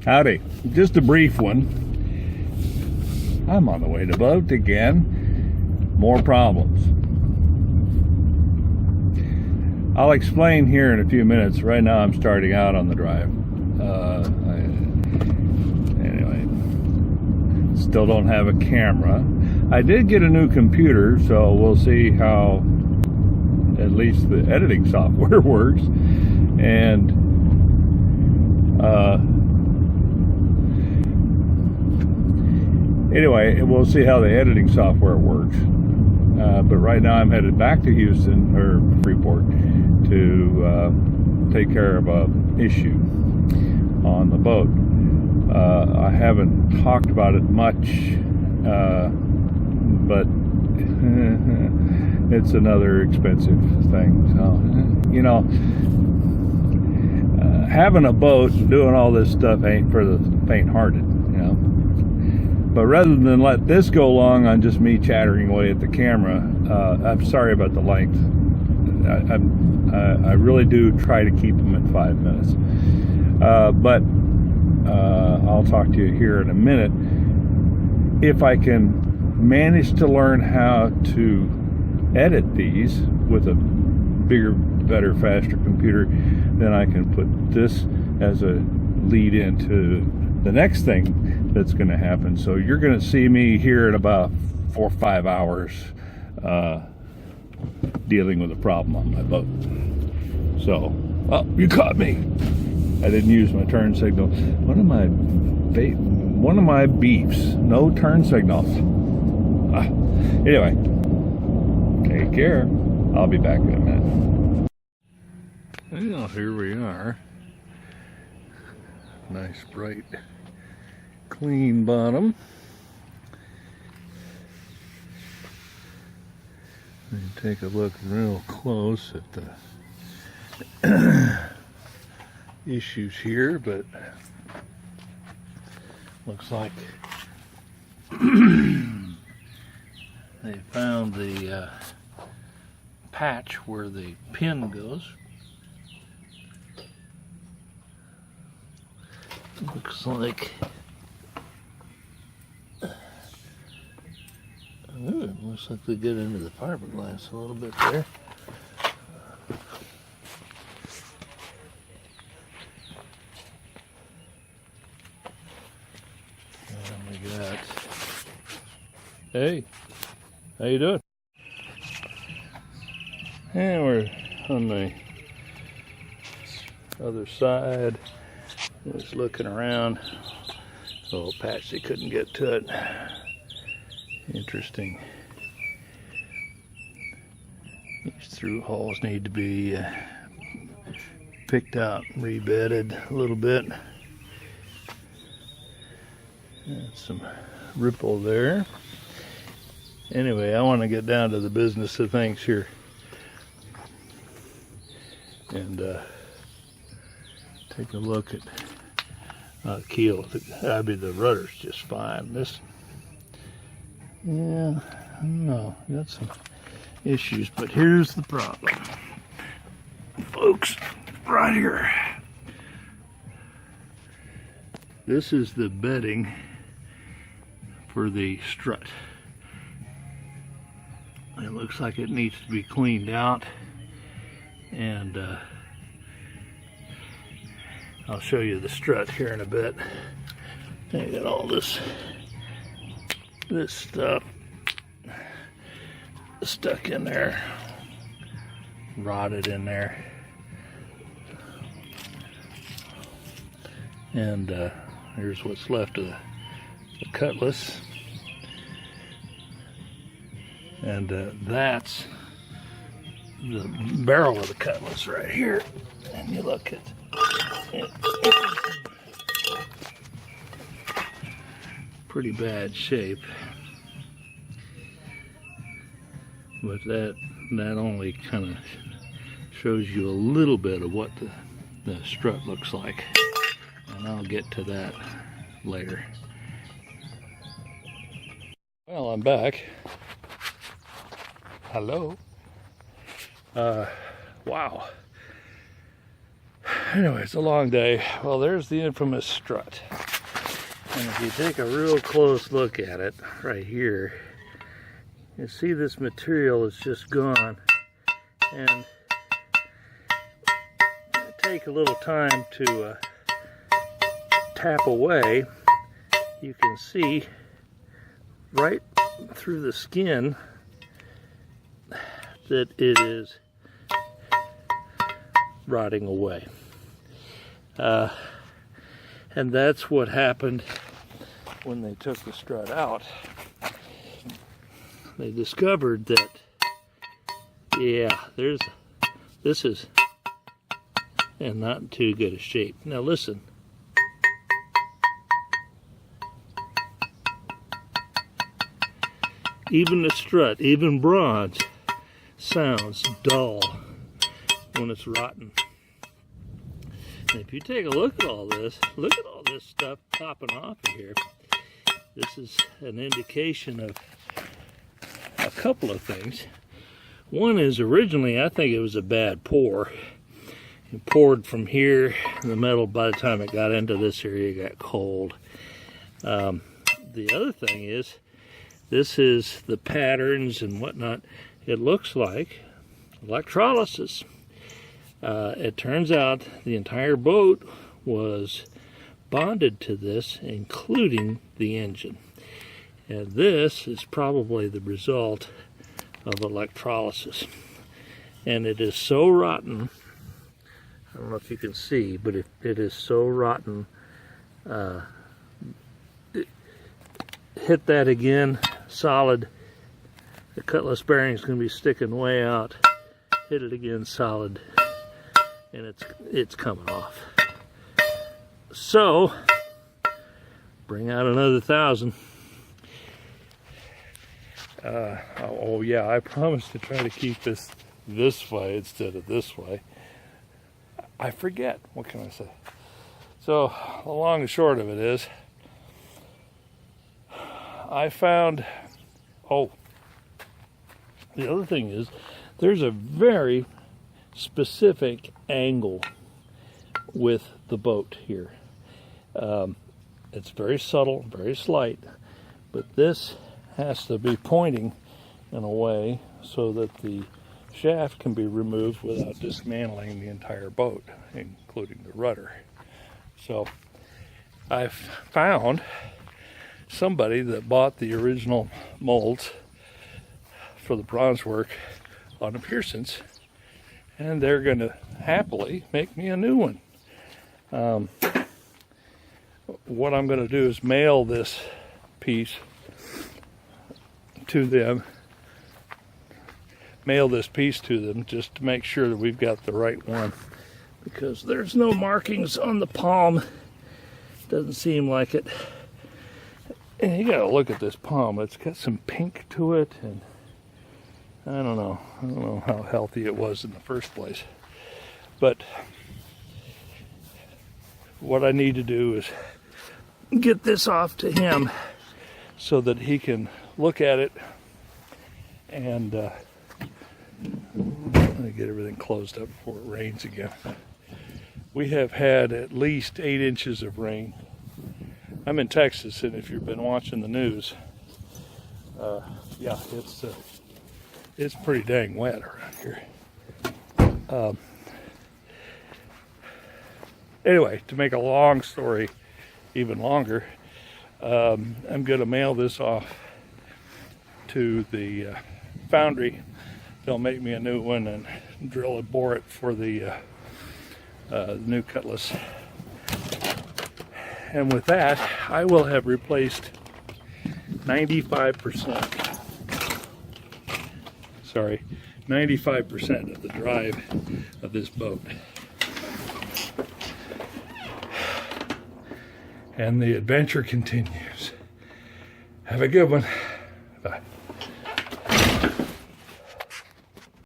Howdy. Just a brief one. I'm on the way to the boat again. More problems. I'll explain here in a few minutes. Right now I'm starting out on the drive. Anyway, still don't have a camera. I did get a new computer, so we'll see how at least the editing software works. And anyway, we'll see how the editing software works. But right now I'm headed back to Houston, or Freeport, to take care of an issue on the boat. I haven't talked about it much, but it's another expensive thing. So, you know, having a boat and doing all this stuff ain't for the faint-hearted, you know. But rather than let this go long on just me chattering away at the camera, I'm sorry about the length. I really do try to keep them at 5 minutes. But I'll talk to you here in a minute. If I can manage to learn how to edit these with a bigger, better, faster computer, then I can put this as a lead into the next thing that's going to happen. So you're going to see me here in about 4 or 5 hours dealing with a problem on my boat. So, oh, you caught me. I didn't use my turn signal. One of my beeps, no turn signals. Anyway, take care. I'll be back in a minute. Well, here we are. Nice, bright, clean bottom. Let me take a look real close at the issues here, but looks like they found the patch where the pin goes. Looks like looks like they get into the fiberglass a little bit there. And we got, hey, how you doing? And we're on the other side. Just looking around. A little patch, they couldn't get to it. Interesting. These through holes need to be picked out, rebedded a little bit. And some ripple there. Anyway, I want to get down to the business of things here. And take a look at keel. I mean, the rudder's just fine. This, yeah, I don't know, got some issues, but here's the problem, folks, right here. This is the bedding for the strut. It looks like it needs to be cleaned out, and I'll show you the strut here in a bit. I got all this stuff stuck in there, rotted in there, and here's what's left of the cutlass, and that's the barrel of the cutlass right here. And you look at it, pretty bad shape, but that only kind of shows you a little bit of what the strut looks like, and I'll get to that later. Well, I'm back. Hello. Wow. Anyway, it's a long day. Well, there's the infamous strut. And if you take a real close look at it right here, you see this material is just gone. And take a little time to tap away. You can see right through the skin that it is rotting away. And that's what happened when they took the strut out. They discovered that, yeah, this is in not too good a shape. Now listen. Even the strut, even bronze, sounds dull when it's rotten. And if you take a look at all this, look at all this stuff popping off of here. This is an indication of a couple of things. One is originally, I think it was a bad pour. It poured from here, and the metal, by the time it got into this area, got cold. The other thing is, this is the patterns and whatnot. It looks like electrolysis. It turns out the entire boat was bonded to this, including the engine. And this is probably the result of electrolysis. And it is so rotten, I don't know if you can see, but it is so rotten. Hit that again, solid. The cutlass bearing is going to be sticking way out. Hit it again, solid, and it's coming off. So bring out another 1,000. Oh yeah, I promised to try to keep this way instead of this way. I forget. What can I say? So the long and short of it is, I found, the other thing is, there's a very specific angle with the boat here. It's very subtle, very slight, but this has to be pointing in a way so that the shaft can be removed without dismantling the entire boat, including the rudder. So I've found somebody that bought the original molds for the bronze work on the Pearsons, and they're going to happily make me a new one. What I'm going to do is mail this piece to them, just to make sure that we've got the right one, because there's no markings on the palm. Doesn't seem like it. And you gotta look at this palm. It's got some pink to it, and I don't know how healthy it was in the first place. But what I need to do is get this off to him so that he can look at it, and let me get everything closed up before it rains again. We have had at least 8 inches of rain. I'm in Texas, and if you've been watching the news, yeah, it's pretty dang wet around here. Anyway, to make a long story even longer, I'm going to mail this off to the foundry. They'll make me a new one and drill and bore it for the new cutlass. And with that, I will have replaced 95%. Sorry, 95% of the drive of this boat. And the adventure continues. Have a good one.